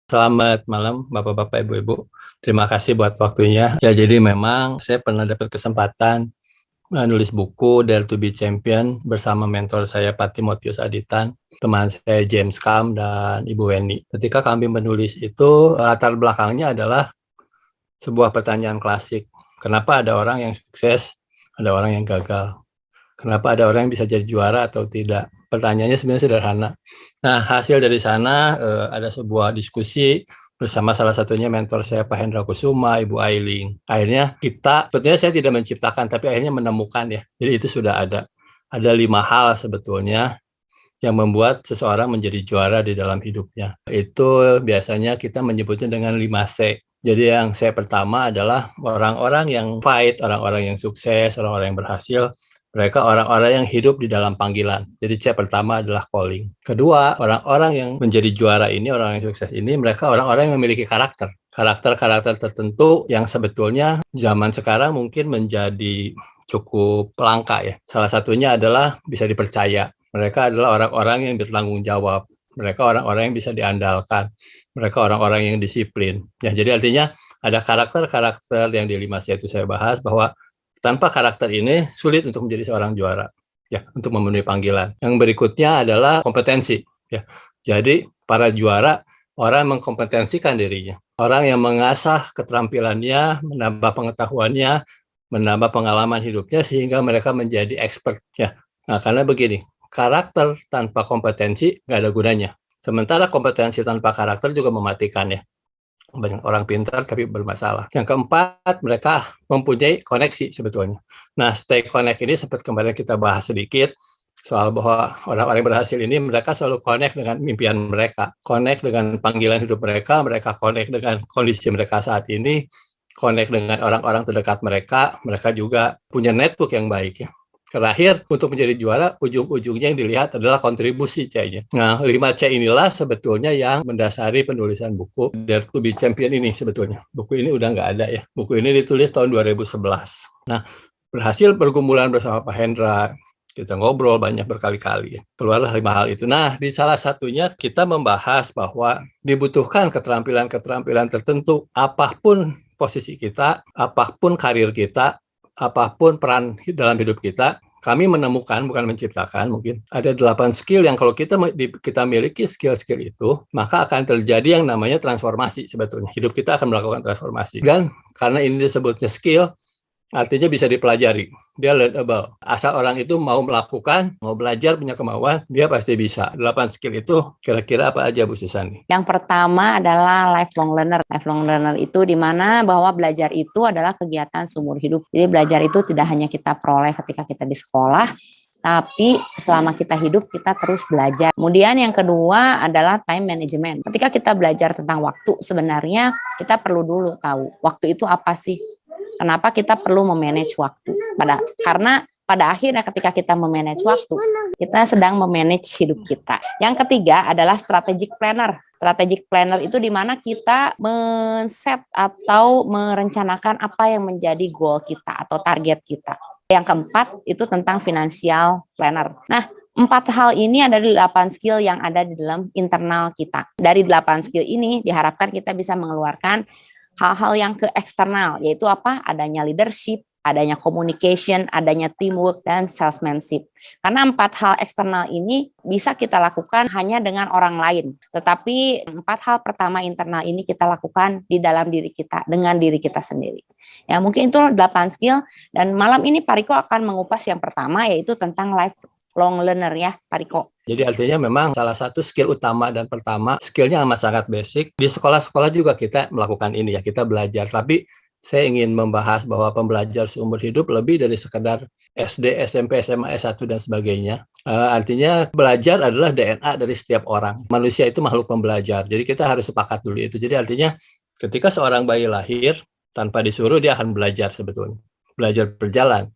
Selamat malam, Bapak-bapak, Ibu-ibu. Terima kasih buat waktunya. Ya, jadi memang saya pernah dapat kesempatan nulis buku Dare to be Champion bersama mentor saya Pak Timotius Aditan, teman saya James Kam, dan Ibu Weni. Ketika kami menulis itu, latar belakangnya adalah sebuah pertanyaan klasik. Kenapa ada orang yang sukses, ada orang yang gagal? Kenapa ada orang yang bisa jadi juara atau tidak? Pertanyaannya sebenarnya sederhana. Nah, hasil dari sana ada sebuah diskusi bersama salah satunya mentor saya Pak Hendra Kusuma, Ibu Ailing. Akhirnya sebetulnya saya tidak menciptakan, tapi akhirnya menemukan ya. Jadi itu sudah ada. Ada 5 hal sebetulnya yang membuat seseorang menjadi juara di dalam hidupnya. Itu biasanya kita menyebutnya dengan 5C. Jadi yang C pertama adalah orang-orang yang fight, orang-orang yang sukses, orang-orang yang berhasil. Mereka orang-orang yang hidup di dalam panggilan. Jadi C pertama adalah calling. Kedua, orang-orang yang menjadi juara ini, orang yang sukses ini, mereka orang-orang yang memiliki karakter. Karakter-karakter tertentu yang sebetulnya zaman sekarang mungkin menjadi cukup langka ya. Salah satunya adalah bisa dipercaya. Mereka adalah orang-orang yang bertanggung jawab. Mereka orang-orang yang bisa diandalkan. Mereka orang-orang yang disiplin. Ya, jadi artinya ada karakter-karakter yang di 5C itu saya bahas bahwa tanpa karakter ini sulit untuk menjadi seorang juara. Ya, untuk memenuhi panggilan. Yang berikutnya adalah kompetensi. Ya, jadi para juara orang yang mengkompetensikan dirinya. Orang yang mengasah keterampilannya, menambah pengetahuannya, menambah pengalaman hidupnya sehingga mereka menjadi expert. Ya, nah karena begini, karakter tanpa kompetensi nggak ada gunanya. Sementara kompetensi tanpa karakter juga mematikan ya. Banyak orang pintar tapi bermasalah. Yang keempat, mereka mempunyai koneksi sebetulnya. Nah, stay connect ini seperti kemarin kita bahas sedikit soal bahwa orang-orang yang berhasil ini mereka selalu connect dengan impian mereka, connect dengan panggilan hidup mereka, mereka connect dengan kondisi mereka saat ini, connect dengan orang-orang terdekat mereka, mereka juga punya network yang baik ya. Terakhir, untuk menjadi juara, ujung-ujungnya yang dilihat adalah kontribusi C-nya. Nah, 5C inilah sebetulnya yang mendasari penulisan buku Dare to be Champion ini sebetulnya. Buku ini udah nggak ada ya. Buku ini ditulis tahun 2011. Nah, berhasil pergumulan bersama Pak Hendra, kita ngobrol banyak berkali-kali ya. Keluarlah 5 hal itu. Nah, di salah satunya kita membahas bahwa dibutuhkan keterampilan-keterampilan tertentu, apapun posisi kita, apapun karir kita, apapun peran dalam hidup kita, kami menemukan, bukan menciptakan, mungkin ada 8 skill yang kalau kita miliki skill-skill itu, maka akan terjadi yang namanya transformasi sebetulnya. Hidup kita akan melakukan transformasi. Dan karena ini disebutnya skill, artinya bisa dipelajari. Dia learnable. Asal orang itu mau melakukan, mau belajar, punya kemauan, dia pasti bisa. 8 skill itu kira-kira apa aja Bu Susani? Yang pertama adalah lifelong learner. Lifelong learner itu di mana bahwa belajar itu adalah kegiatan seumur hidup. Jadi belajar itu tidak hanya kita peroleh ketika kita di sekolah, tapi selama kita hidup kita terus belajar. Kemudian yang kedua adalah time management. Ketika kita belajar tentang waktu, sebenarnya kita perlu dulu tahu waktu itu apa sih? Kenapa kita perlu memanage waktu? Karena pada akhirnya ketika kita memanage waktu, kita sedang memanage hidup kita. Yang ketiga adalah strategic planner. Strategic planner itu di mana kita men-set atau merencanakan apa yang menjadi goal kita atau target kita. Yang keempat itu tentang financial planner. Nah, 4 hal ini ada di 8 skill yang ada di dalam internal kita. Dari 8 skill ini diharapkan kita bisa mengeluarkan hal-hal yang ke eksternal, yaitu apa? Adanya leadership, adanya communication, adanya teamwork, dan salesmanship. Karena 4 hal eksternal ini bisa kita lakukan hanya dengan orang lain. Tetapi 4 hal pertama internal ini kita lakukan di dalam diri kita, dengan diri kita sendiri. Ya, mungkin itu 8 skill, dan malam ini Pak Riko akan mengupas yang pertama, yaitu tentang lifelong learner ya, Pak Riko. Jadi artinya memang salah satu skill utama dan pertama, skillnya amat sangat basic. Di sekolah-sekolah juga kita melakukan ini ya, kita belajar. Tapi saya ingin membahas bahwa pembelajar seumur hidup lebih dari sekedar SD, SMP, SMA, S1, dan sebagainya. Artinya belajar adalah DNA dari setiap orang. Manusia itu makhluk pembelajar. Jadi kita harus sepakat dulu itu. Jadi artinya ketika seorang bayi lahir, tanpa disuruh dia akan belajar sebetulnya. Belajar berjalan.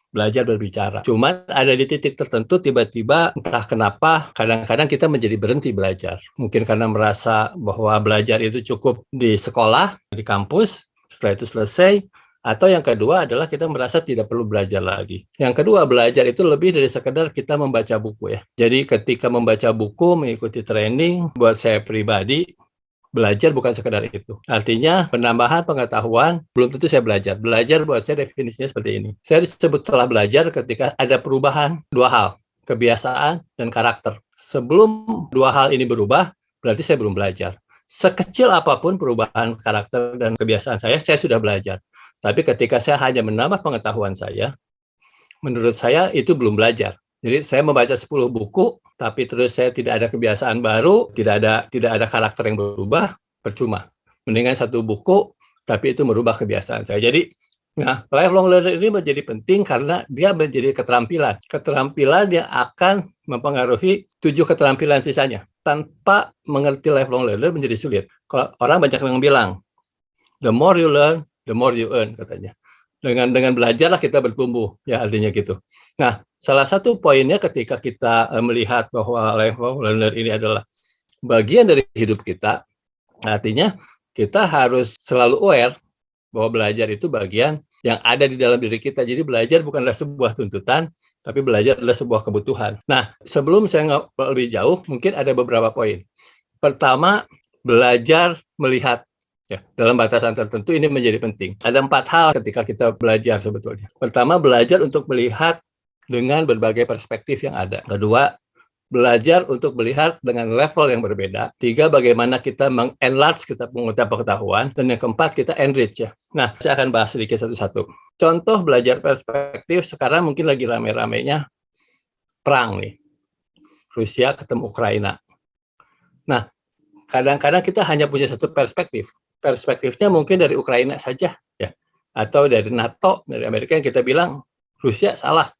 Belajar berbicara. Cuman ada di titik tertentu tiba-tiba entah kenapa kadang-kadang kita menjadi berhenti belajar. Mungkin karena merasa bahwa belajar itu cukup di sekolah, di kampus, setelah itu selesai. Atau yang kedua adalah kita merasa tidak perlu belajar lagi. Yang kedua, belajar itu lebih dari sekedar kita membaca buku ya. Jadi ketika membaca buku, mengikuti training, buat saya pribadi, Belajar bukan sekedar itu. Artinya penambahan pengetahuan belum tentu saya belajar. Belajar buat saya definisinya seperti ini. Saya disebut telah belajar ketika ada perubahan dua hal, kebiasaan dan karakter. Sebelum dua hal ini berubah, berarti saya belum belajar. Sekecil apapun perubahan karakter dan kebiasaan saya sudah belajar. Tapi ketika saya hanya menambah pengetahuan saya, menurut saya itu belum belajar. Jadi saya membaca 10 buku, tapi terus saya tidak ada kebiasaan baru, tidak ada karakter yang berubah, percuma. Mendingan satu buku, tapi itu merubah kebiasaan saya. Jadi, lifelong learner ini menjadi penting karena dia menjadi keterampilan. Keterampilan yang akan mempengaruhi 7 keterampilan sisanya. Tanpa mengerti lifelong learner menjadi sulit. Kalau orang banyak yang bilang, the more you learn, the more you earn, katanya. Dengan belajarlah kita bertumbuh, ya artinya gitu. Nah, salah satu poinnya ketika kita melihat bahwa lifelong learner ini adalah bagian dari hidup kita, artinya kita harus selalu aware bahwa belajar itu bagian yang ada di dalam diri kita. Jadi belajar bukanlah sebuah tuntutan, tapi belajar adalah sebuah kebutuhan. Nah, sebelum saya lebih jauh, mungkin ada beberapa poin. Pertama, belajar melihat. Ya, dalam batasan tertentu ini menjadi penting. Ada 4 hal ketika kita belajar sebetulnya. Pertama, belajar untuk melihat dengan berbagai perspektif yang ada. Kedua, belajar untuk melihat dengan level yang berbeda. 3, bagaimana kita mengenlarge kita pengetahuan. Dan yang keempat, kita enrich ya. Nah, saya akan bahas sedikit satu-satu. Contoh belajar perspektif sekarang mungkin lagi rame-ramenya perang nih. Rusia ketemu Ukraina. Nah, kadang-kadang kita hanya punya satu perspektif. Perspektifnya mungkin dari Ukraina saja, ya, atau dari NATO, dari Amerika yang kita bilang Rusia salah,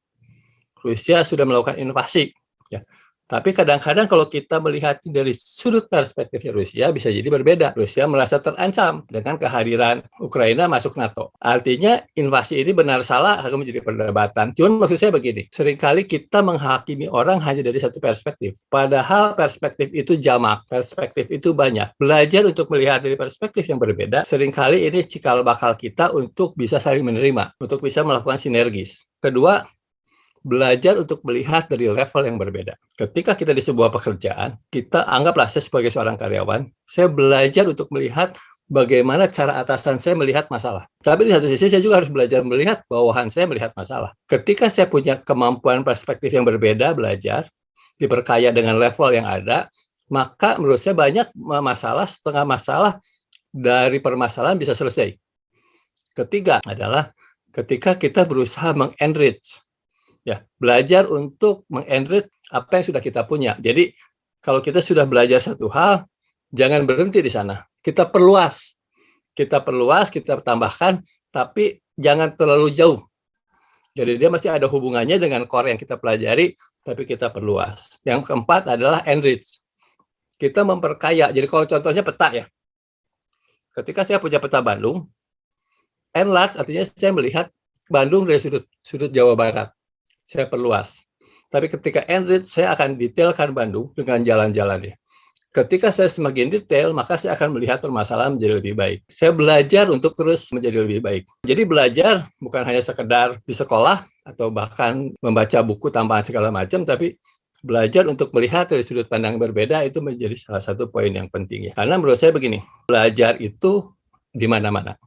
Rusia sudah melakukan invasi, ya. Tapi kadang-kadang kalau kita melihat dari sudut perspektifnya Rusia bisa jadi berbeda. Rusia merasa terancam dengan kehadiran Ukraina masuk NATO. Artinya invasi ini benar salah akan menjadi perdebatan. Cuman maksud saya begini, seringkali kita menghakimi orang hanya dari satu perspektif. Padahal perspektif itu jamak, perspektif itu banyak. Belajar untuk melihat dari perspektif yang berbeda, seringkali ini cikal bakal kita untuk bisa saling menerima, untuk bisa melakukan sinergis. Kedua, belajar untuk melihat dari level yang berbeda. Ketika kita di sebuah pekerjaan, kita anggaplah saya sebagai seorang karyawan, saya belajar untuk melihat bagaimana cara atasan saya melihat masalah. Tapi di satu sisi saya juga harus belajar melihat bawahan saya melihat masalah. Ketika saya punya kemampuan perspektif yang berbeda, belajar, diperkaya dengan level yang ada, maka menurut saya banyak masalah, setengah masalah dari permasalahan bisa selesai. Ketiga adalah ketika kita berusaha mengenrich, ya, belajar untuk mengenrich apa yang sudah kita punya. Jadi kalau kita sudah belajar satu hal, jangan berhenti di sana. Kita perluas, kita tambahkan, tapi jangan terlalu jauh. Jadi dia masih ada hubungannya dengan core yang kita pelajari, tapi kita perluas. Yang keempat adalah enrich. Kita memperkaya. Jadi kalau contohnya peta ya. Ketika saya punya peta Bandung, enlarge artinya saya melihat Bandung dari sudut Jawa Barat. Saya perluas. Tapi ketika enrich, saya akan detailkan Bandung dengan jalan-jalannya. Ketika saya semakin detail, maka saya akan melihat permasalahan menjadi lebih baik. Saya belajar untuk terus menjadi lebih baik. Jadi belajar bukan hanya sekedar di sekolah atau bahkan membaca buku tambahan segala macam, tapi belajar untuk melihat dari sudut pandang berbeda itu menjadi salah satu poin yang penting ya. Karena menurut saya begini, belajar itu di mana-mana.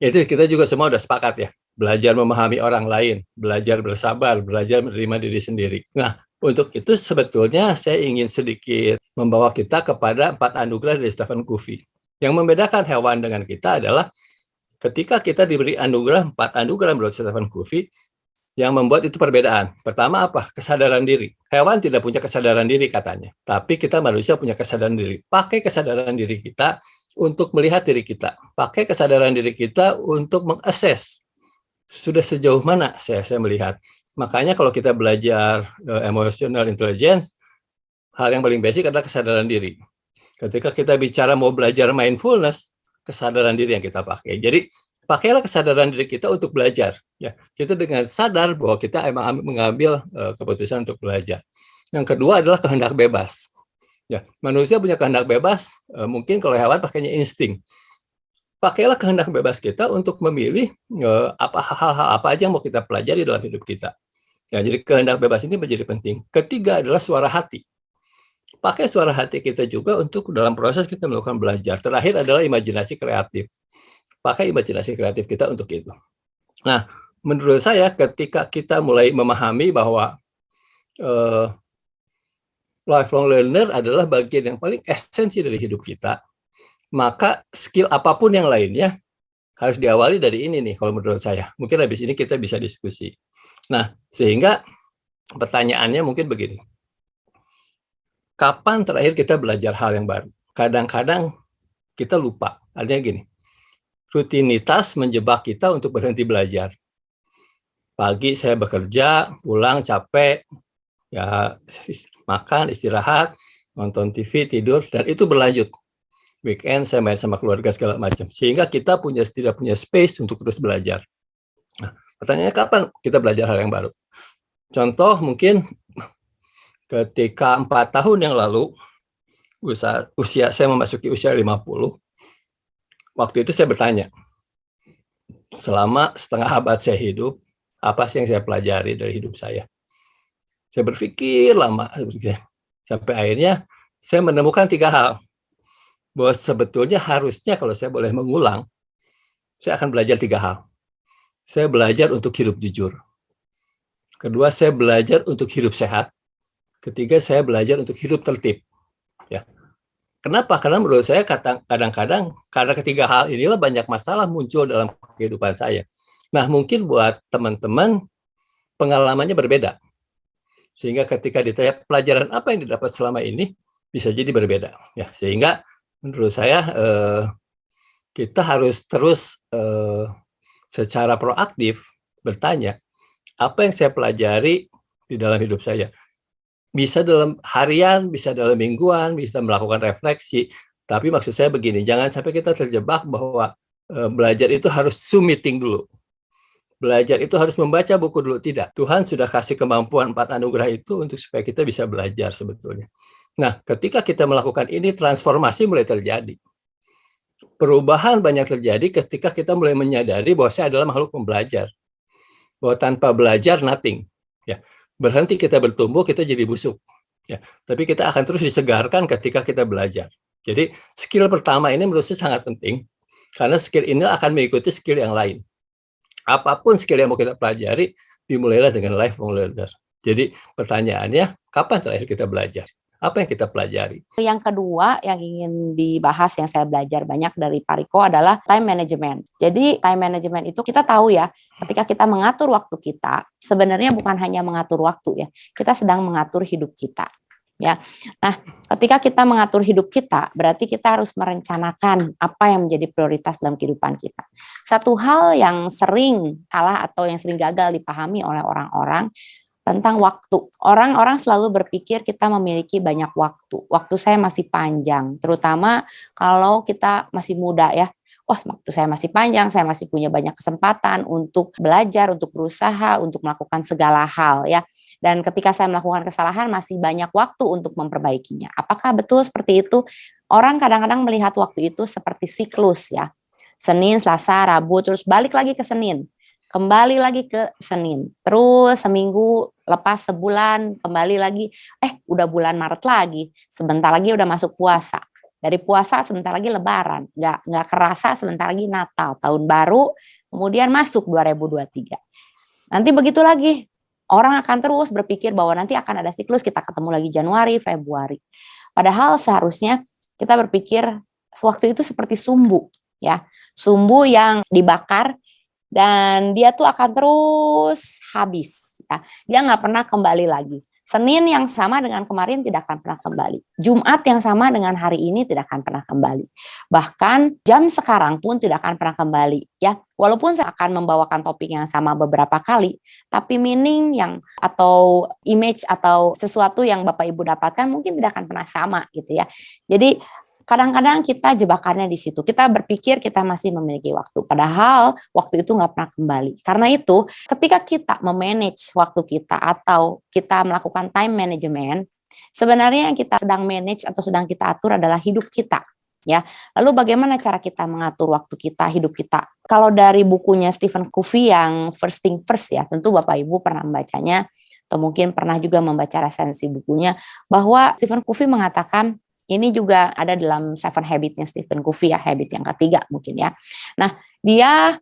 Itu kita juga semua udah sepakat ya. Belajar memahami orang lain, belajar bersabar, belajar menerima diri sendiri. Nah, untuk itu sebetulnya saya ingin sedikit membawa kita kepada 4 anugerah dari Stephen Covey. Yang membedakan hewan dengan kita adalah ketika kita diberi anugerah, 4 anugerah menurut Stephen Covey, yang membuat itu perbedaan. Pertama apa? Kesadaran diri. Hewan tidak punya kesadaran diri katanya, tapi kita manusia punya kesadaran diri. Pakai kesadaran diri kita untuk melihat diri kita. Pakai kesadaran diri kita untuk mengakses sudah sejauh mana saya melihat. Makanya kalau kita belajar emotional intelligence, hal yang paling basic adalah kesadaran diri. Ketika kita bicara mau belajar mindfulness, kesadaran diri yang kita pakai. Jadi pakailah kesadaran diri kita untuk belajar. Ya, kita dengan sadar bahwa kita emang mengambil keputusan untuk belajar. Yang kedua adalah kehendak bebas. Ya, manusia punya kehendak bebas. Mungkin kalau hewan pakainya insting. Pakailah kehendak bebas kita untuk memilih hal-hal apa aja yang mau kita pelajari dalam hidup kita. Ya, jadi kehendak bebas ini menjadi penting. Ketiga adalah suara hati. pakai suara hati kita juga untuk dalam proses kita melakukan belajar. Terakhir adalah imajinasi kreatif. Pakai imajinasi kreatif kita untuk itu. Nah, menurut saya ketika kita mulai memahami bahwa lifelong learner adalah bagian yang paling esensi dari hidup kita, maka skill apapun yang lainnya harus diawali dari ini nih kalau menurut saya. Mungkin habis ini kita bisa diskusi. Nah, sehingga pertanyaannya mungkin begini. Kapan terakhir kita belajar hal yang baru? Kadang-kadang kita lupa. Artinya gini, rutinitas menjebak kita untuk berhenti belajar. Pagi saya bekerja, pulang capek, ya makan, istirahat, nonton TV, tidur, dan itu berlanjut. Weekend saya main sama keluarga segala macam. Sehingga kita tidak punya space untuk terus belajar. Nah, pertanyaannya kapan kita belajar hal yang baru? Contoh mungkin ketika 4 tahun yang lalu, usia saya memasuki usia 50, waktu itu saya bertanya, selama setengah abad saya hidup, apa sih yang saya pelajari dari hidup saya? Saya berpikir lama, sampai akhirnya saya menemukan 3 hal. Bahwa sebetulnya harusnya kalau saya boleh mengulang, saya akan belajar 3 hal. Saya belajar untuk hidup jujur. Kedua, saya belajar untuk hidup sehat. Ketiga, saya belajar untuk hidup tertib. Ya. Kenapa? Karena menurut saya kadang-kadang karena ketiga hal inilah banyak masalah muncul dalam kehidupan saya. Nah, mungkin buat teman-teman pengalamannya berbeda. Sehingga ketika ditanya pelajaran apa yang didapat selama ini, bisa jadi berbeda. Ya, sehingga menurut saya kita harus terus secara proaktif bertanya, apa yang saya pelajari di dalam hidup saya? Bisa dalam harian, bisa dalam mingguan, bisa melakukan refleksi. Tapi maksud saya begini, jangan sampai kita terjebak bahwa belajar itu harus Zoom meeting dulu. Belajar itu harus membaca buku dulu. Tidak. Tuhan sudah kasih kemampuan 4 anugerah itu untuk supaya kita bisa belajar sebetulnya. Nah, ketika kita melakukan ini, transformasi mulai terjadi. Perubahan banyak terjadi ketika kita mulai menyadari bahwa saya adalah makhluk pembelajar. Bahwa tanpa belajar, nothing. Ya. Berhenti kita bertumbuh, kita jadi busuk. Ya. Tapi kita akan terus disegarkan ketika kita belajar. Jadi skill pertama ini menurut saya sangat penting, karena skill ini akan mengikuti skill yang lain. Apapun skill yang mau kita pelajari, dimulailah dengan lifelong learner. Jadi pertanyaannya, kapan terakhir kita belajar? Apa yang kita pelajari? Yang kedua yang ingin dibahas yang saya belajar banyak dari Pak Riko adalah time management. Jadi time management itu kita tahu ya, ketika kita mengatur waktu kita, sebenarnya bukan hanya mengatur waktu ya, kita sedang mengatur hidup kita. Ya, nah ketika kita mengatur hidup kita, berarti kita harus merencanakan apa yang menjadi prioritas dalam kehidupan kita. Satu hal yang sering salah atau yang sering gagal dipahami oleh orang-orang tentang waktu. Orang-orang selalu berpikir kita memiliki banyak waktu. Waktu saya masih panjang, terutama kalau kita masih muda ya. Wah, waktu saya masih panjang, saya masih punya banyak kesempatan untuk belajar, untuk berusaha, untuk melakukan segala hal ya. Dan ketika saya melakukan kesalahan, masih banyak waktu untuk memperbaikinya. Apakah betul seperti itu? Orang kadang-kadang melihat waktu itu seperti siklus ya. Senin, Selasa, Rabu, terus balik lagi ke Senin. Kembali lagi ke Senin, terus seminggu, lepas sebulan, kembali lagi, udah bulan Maret lagi, sebentar lagi udah masuk puasa, dari puasa sebentar lagi Lebaran, nggak kerasa sebentar lagi Natal, tahun baru, kemudian masuk 2023. Nanti begitu lagi, orang akan terus berpikir bahwa nanti akan ada siklus, kita ketemu lagi Januari, Februari. Padahal seharusnya kita berpikir waktu itu seperti sumbu, ya, sumbu yang dibakar, dan dia tuh akan terus habis. Ya. Dia nggak pernah kembali lagi. Senin yang sama dengan kemarin tidak akan pernah kembali. Jumat yang sama dengan hari ini tidak akan pernah kembali. Bahkan jam sekarang pun tidak akan pernah kembali. Ya, walaupun saya akan membawakan topik yang sama beberapa kali, tapi meaning yang atau image atau sesuatu yang Bapak Ibu dapatkan mungkin tidak akan pernah sama gitu ya. Jadi kadang-kadang kita jebakannya di situ. Kita berpikir kita masih memiliki waktu. Padahal waktu itu nggak pernah kembali. Karena itu ketika kita memanage waktu kita atau kita melakukan time management, sebenarnya yang kita sedang manage atau sedang kita atur adalah hidup kita. Ya, lalu bagaimana cara kita mengatur waktu kita, hidup kita? Kalau dari bukunya Stephen Covey yang First Thing First ya, tentu Bapak Ibu pernah membacanya. atau mungkin pernah juga membaca resensi bukunya, bahwa Stephen Covey mengatakan, ini juga ada dalam Seven Habits-nya Stephen Covey ya, habit yang ketiga mungkin ya. Nah, dia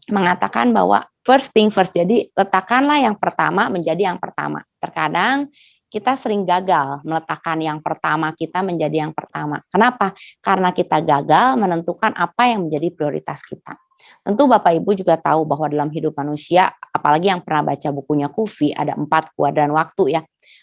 mengatakan bahwa first thing first, jadi letakkanlah yang pertama menjadi yang pertama. Terkadang kita sering gagal meletakkan yang pertama kita menjadi yang pertama. Kenapa? Karena kita gagal menentukan apa yang menjadi prioritas kita. Tentu Bapak Ibu juga tahu bahwa dalam hidup manusia, apalagi yang pernah baca bukunya Covey, ada 4 kuadran waktu ya.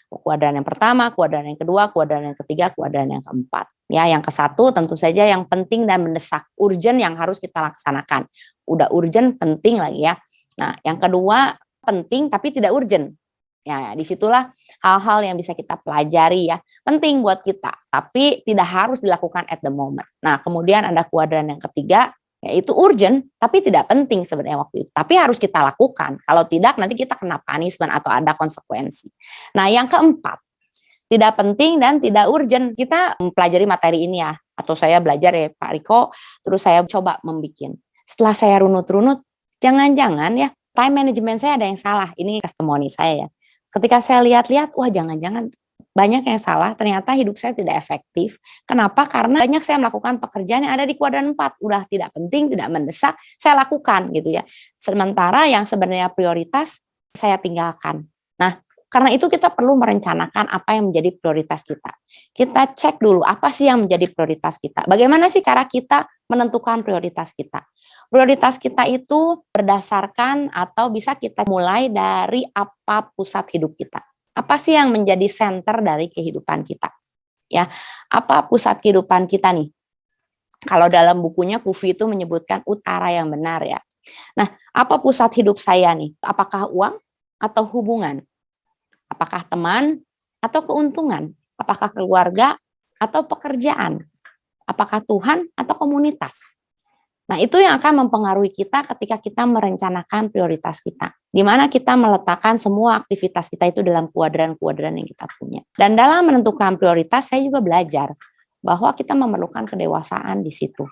Kuadran yang pertama, kuadran yang kedua, kuadran yang ketiga, kuadran yang keempat. Ya, yang ke-1 tentu saja yang penting dan mendesak, urgent yang harus kita laksanakan. Udah urgent, penting lagi ya. Nah, yang kedua penting tapi tidak urgent. Ya, disitulah hal-hal yang bisa kita pelajari ya. Penting buat kita, tapi tidak harus dilakukan at the moment. Nah, kemudian ada kuadran yang ketiga, yaitu urgent, tapi tidak penting sebenarnya waktu itu. Tapi harus kita lakukan. Kalau tidak, nanti kita kena punishment atau ada konsekuensi. Nah, yang keempat, tidak penting dan tidak urgent. Kita mempelajari materi ini ya, atau saya belajar ya Pak Riko, terus saya coba membuat. Setelah saya runut-runut, jangan-jangan ya, time management saya ada yang salah. Ini testimoni saya ya. Ketika saya lihat-lihat, wah jangan-jangan banyak yang salah, ternyata hidup saya tidak efektif. Kenapa? Karena banyak saya melakukan pekerjaan yang ada di kuadran 4, udah tidak penting, tidak mendesak, saya lakukan gitu ya. Sementara yang sebenarnya prioritas saya tinggalkan. Nah, karena itu kita perlu merencanakan apa yang menjadi prioritas kita. Kita cek dulu apa sih yang menjadi prioritas kita. Bagaimana sih cara kita menentukan prioritas kita? Prioritas kita itu berdasarkan atau bisa kita mulai dari apa pusat hidup kita. Apa sih yang menjadi center dari kehidupan kita? Ya, apa pusat kehidupan kita nih? Kalau dalam bukunya Covey itu menyebutkan utara yang benar ya. Nah, apa pusat hidup saya nih? Apakah uang atau hubungan? Apakah teman atau keuntungan? Apakah keluarga atau pekerjaan? Apakah Tuhan atau komunitas? Nah, itu yang akan mempengaruhi kita ketika kita merencanakan prioritas kita. Di mana kita meletakkan semua aktivitas kita itu dalam kuadran-kuadran yang kita punya. Dan dalam menentukan prioritas, saya juga belajar bahwa kita memerlukan kedewasaan di situ.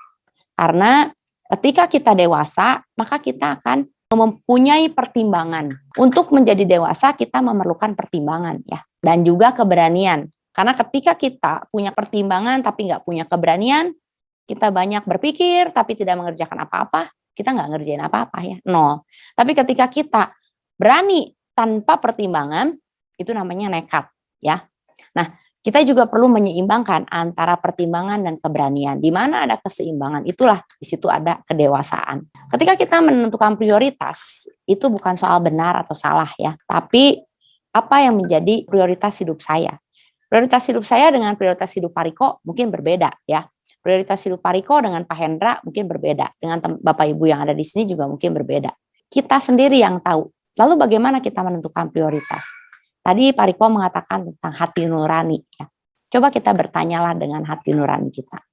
Karena ketika kita dewasa, maka kita akan mempunyai pertimbangan. Untuk menjadi dewasa, kita memerlukan pertimbangan ya, dan juga keberanian. Karena ketika kita punya pertimbangan tapi nggak punya keberanian, kita banyak berpikir tapi tidak mengerjakan apa-apa, kita nggak ngerjain apa-apa ya, nol. Tapi ketika kita berani tanpa pertimbangan, itu namanya nekat ya. Nah, kita juga perlu menyeimbangkan antara pertimbangan dan keberanian. Di mana ada keseimbangan, itulah di situ ada kedewasaan. Ketika kita menentukan prioritas, itu bukan soal benar atau salah ya, tapi apa yang menjadi prioritas hidup saya. Prioritas hidup saya dengan prioritas hidup Pak Riko mungkin berbeda ya. Prioritas hidup Pak Riko dengan Pak Hendra mungkin berbeda. Dengan Bapak Ibu yang ada di sini juga mungkin berbeda. Kita sendiri yang tahu. Lalu bagaimana kita menentukan prioritas? Tadi Pak Riko mengatakan tentang hati nurani. Ya. Coba kita bertanyalah dengan hati nurani kita.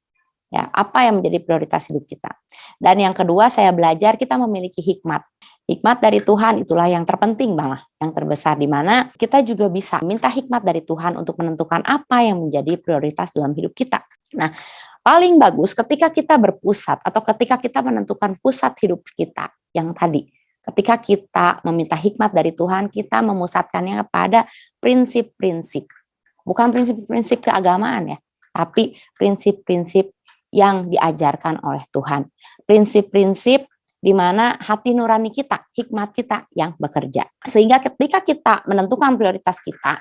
Ya, apa yang menjadi prioritas hidup kita? Dan yang kedua, saya belajar kita memiliki hikmat. Hikmat dari Tuhan itulah yang terpenting malah, yang terbesar, di mana kita juga bisa minta hikmat dari Tuhan untuk menentukan apa yang menjadi prioritas dalam hidup kita. Nah, paling bagus ketika kita berpusat atau ketika kita menentukan pusat hidup kita yang tadi. Ketika kita meminta hikmat dari Tuhan, kita memusatkannya kepada prinsip-prinsip. Bukan prinsip-prinsip keagamaan ya, tapi prinsip-prinsip yang diajarkan oleh Tuhan. Prinsip-prinsip di mana hati nurani kita, hikmat kita yang bekerja. Sehingga ketika kita menentukan prioritas kita,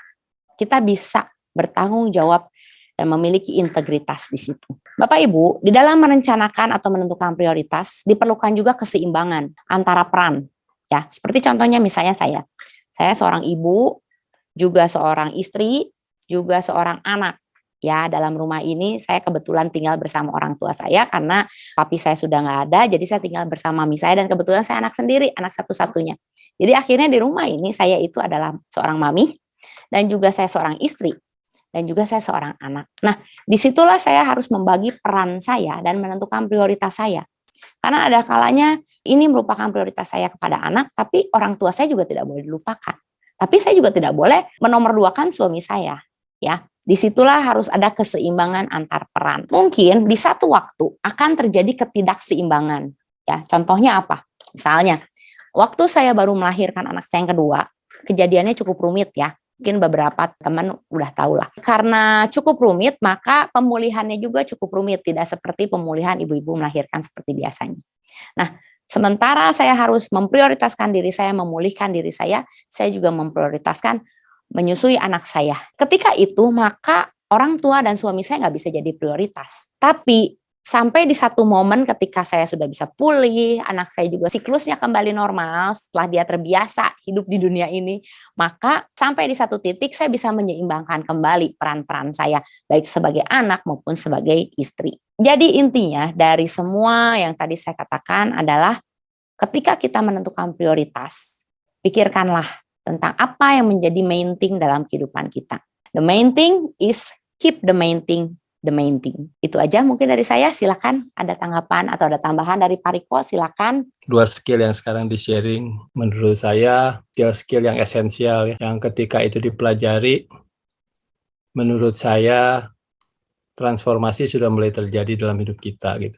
kita bisa bertanggung jawab dan memiliki integritas di situ. Bapak Ibu, di dalam merencanakan atau menentukan prioritas, diperlukan juga keseimbangan antara peran. Ya, seperti contohnya misalnya saya seorang ibu, juga seorang istri, juga seorang anak. Ya, dalam rumah ini saya kebetulan tinggal bersama orang tua saya karena papi saya sudah nggak ada, jadi saya tinggal bersama mami saya dan kebetulan saya anak sendiri, anak satu-satunya. Jadi akhirnya di rumah ini saya itu adalah seorang mami dan juga saya seorang istri dan juga saya seorang anak. Nah, disitulah saya harus membagi peran saya dan menentukan prioritas saya. Karena ada kalanya ini merupakan prioritas saya kepada anak, tapi orang tua saya juga tidak boleh dilupakan. Tapi saya juga tidak boleh menomorduakan suami saya. Ya, disitulah harus ada keseimbangan antar peran. Mungkin di satu waktu akan terjadi ketidakseimbangan. Ya, contohnya apa? Misalnya, waktu saya baru melahirkan anak saya yang kedua, kejadiannya cukup rumit ya. Mungkin beberapa teman udah tahu lah. Karena cukup rumit, maka pemulihannya juga cukup rumit. Tidak seperti pemulihan ibu-ibu melahirkan seperti biasanya. Nah, sementara saya harus memprioritaskan diri saya, memulihkan diri saya juga memprioritaskan menyusui anak saya. Ketika itu, maka orang tua dan suami saya nggak bisa jadi prioritas. Tapi sampai di satu momen ketika saya sudah bisa pulih, anak saya juga siklusnya kembali normal setelah dia terbiasa hidup di dunia ini, maka sampai di satu titik saya bisa menyeimbangkan kembali peran-peran saya, baik sebagai anak maupun sebagai istri. Jadi intinya dari semua yang tadi saya katakan adalah ketika kita menentukan prioritas, pikirkanlah tentang apa yang menjadi main thing dalam kehidupan kita. The main thing is keep the main thing the main thing. Itu aja mungkin dari saya. Silakan ada tanggapan atau ada tambahan dari Pak Riko, silakan. 2 skill yang sekarang di-sharing menurut saya skill yang esensial ya, yang ketika itu dipelajari menurut saya transformasi sudah mulai terjadi dalam hidup kita gitu.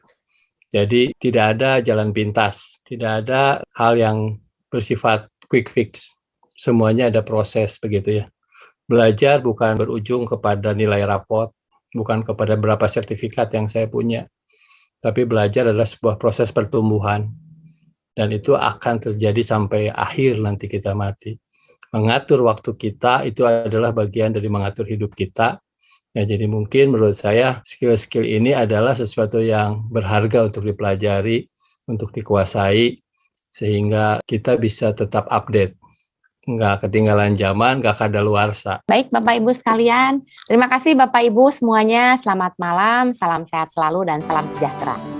Jadi tidak ada jalan pintas, tidak ada hal yang bersifat quick fix. Semuanya ada proses begitu ya. Belajar bukan berujung kepada nilai rapot, bukan kepada berapa sertifikat yang saya punya, tapi belajar adalah sebuah proses pertumbuhan, dan itu akan terjadi sampai akhir nanti kita mati. Mengatur waktu kita itu adalah bagian dari mengatur hidup kita. Ya, jadi mungkin menurut saya skill-skill ini adalah sesuatu yang berharga untuk dipelajari, untuk dikuasai, sehingga kita bisa tetap update. Nggak ketinggalan zaman, nggak kadaluarsa. Baik Bapak Ibu sekalian, terima kasih Bapak Ibu semuanya, selamat malam, salam sehat selalu dan salam sejahtera.